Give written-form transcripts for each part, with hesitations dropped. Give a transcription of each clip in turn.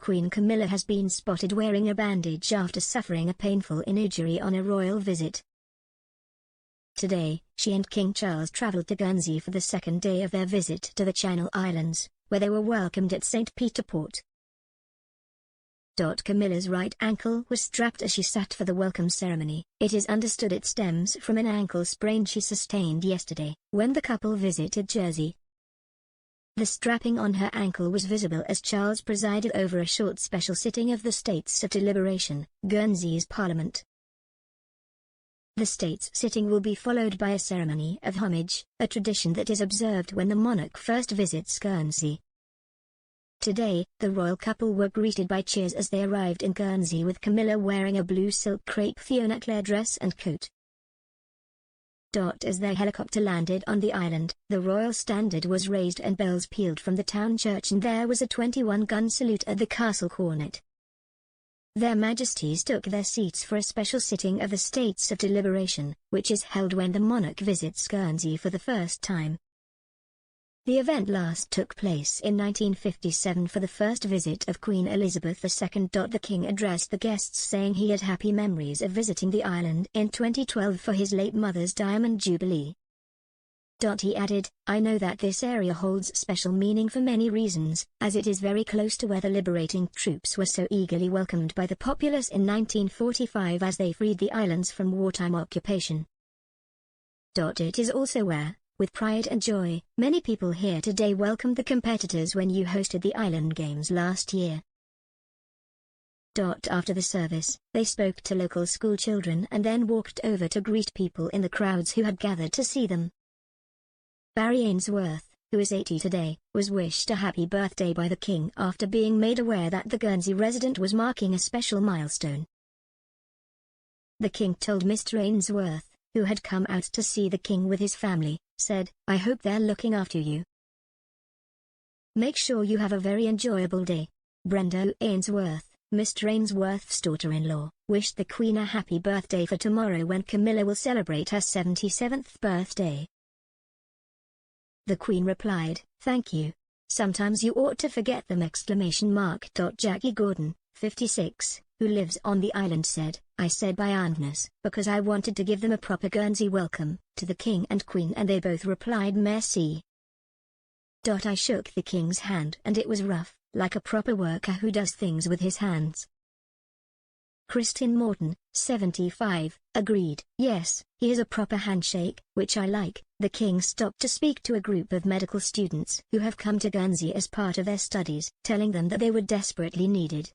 Queen Camilla has been spotted wearing a bandage after suffering a painful injury on a royal visit. Today, she and King Charles travelled to Guernsey for the second day of their visit to the Channel Islands, where they were welcomed at St. Peter Port. Camilla's right ankle was strapped as she sat for the welcome ceremony. It is understood it stems from an ankle sprain she sustained yesterday, when the couple visited Jersey. The strapping on her ankle was visible as Charles presided over a short special sitting of the States of Deliberation, Guernsey's Parliament. The States sitting will be followed by a ceremony of homage, a tradition that is observed when the monarch first visits Guernsey. Today, the royal couple were greeted by cheers as they arrived in Guernsey, with Camilla wearing a blue silk crepe Fiona Clare dress and coat. As their helicopter landed on the island, the royal standard was raised and bells pealed from the town church, and there was a 21-gun salute at the castle cornet. Their Majesties took their seats for a special sitting of the States of Deliberation, which is held when the monarch visits Guernsey for the first time. The event last took place in 1957 for the first visit of Queen Elizabeth II. The King addressed the guests saying he had happy memories of visiting the island in 2012 for his late mother's Diamond Jubilee. He added, "I know that this area holds special meaning for many reasons, as it is very close to where the liberating troops were so eagerly welcomed by the populace in 1945 as they freed the islands from wartime occupation. It is also where, with pride and joy, many people here today welcomed the competitors when you hosted the Island Games last year." After the service, they spoke to local school children and then walked over to greet people in the crowds who had gathered to see them. Barry Ainsworth, who is 80 today, was wished a happy birthday by the King after being made aware that the Guernsey resident was marking a special milestone. The King told Mr. Ainsworth, who had come out to see the King with his family, said, "I hope they're looking after you. Make sure you have a very enjoyable day." Brenda Ainsworth, Mr. Ainsworth's daughter-in-law, wished the Queen a happy birthday for tomorrow when Camilla will celebrate her 77th birthday. The Queen replied, "Thank you. Sometimes you ought to forget them!" Jackie Gordon, 56, who lives on the island said, "I said bienvenue because I wanted to give them a proper Guernsey welcome to the King and Queen, and they both replied merci. I shook the King's hand and it was rough, like a proper worker who does things with his hands." Christine Morton, 75, agreed, "Yes, he is a proper handshake, which I like." The King stopped to speak to a group of medical students who have come to Guernsey as part of their studies, telling them that they were desperately needed.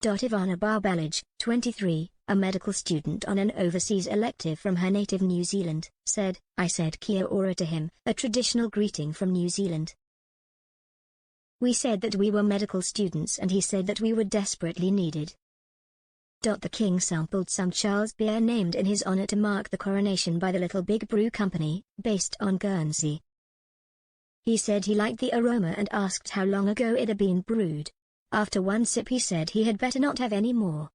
Ivana Barbalage, 23, a medical student on an overseas elective from her native New Zealand, said, "I said kia ora to him, a traditional greeting from New Zealand. We said that we were medical students and he said that we were desperately needed." The King sampled some Charles beer named in his honor to mark the coronation by the Little Big Brew Company, based on Guernsey. He said he liked the aroma and asked how long ago it had been brewed. After one sip he said he had better not have any more.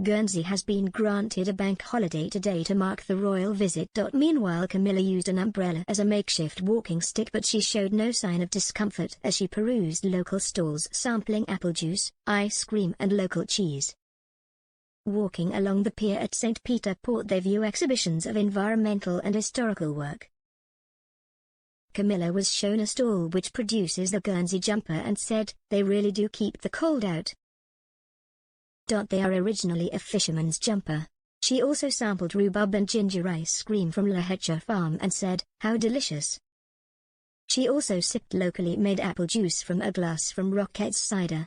Guernsey has been granted a bank holiday today to mark the royal visit. Meanwhile, Camilla used an umbrella as a makeshift walking stick, but she showed no sign of discomfort as she perused local stalls sampling apple juice, ice cream and local cheese. Walking along the pier at St. Peter Port, they view exhibitions of environmental and historical work. Camilla was shown a stall which produces the Guernsey jumper and said, "They really do keep the cold out. They are originally a fisherman's jumper." She also sampled rhubarb and ginger ice cream from La Hetcher Farm and said, "How delicious." She also sipped locally made apple juice from a glass from Rocket's Cider.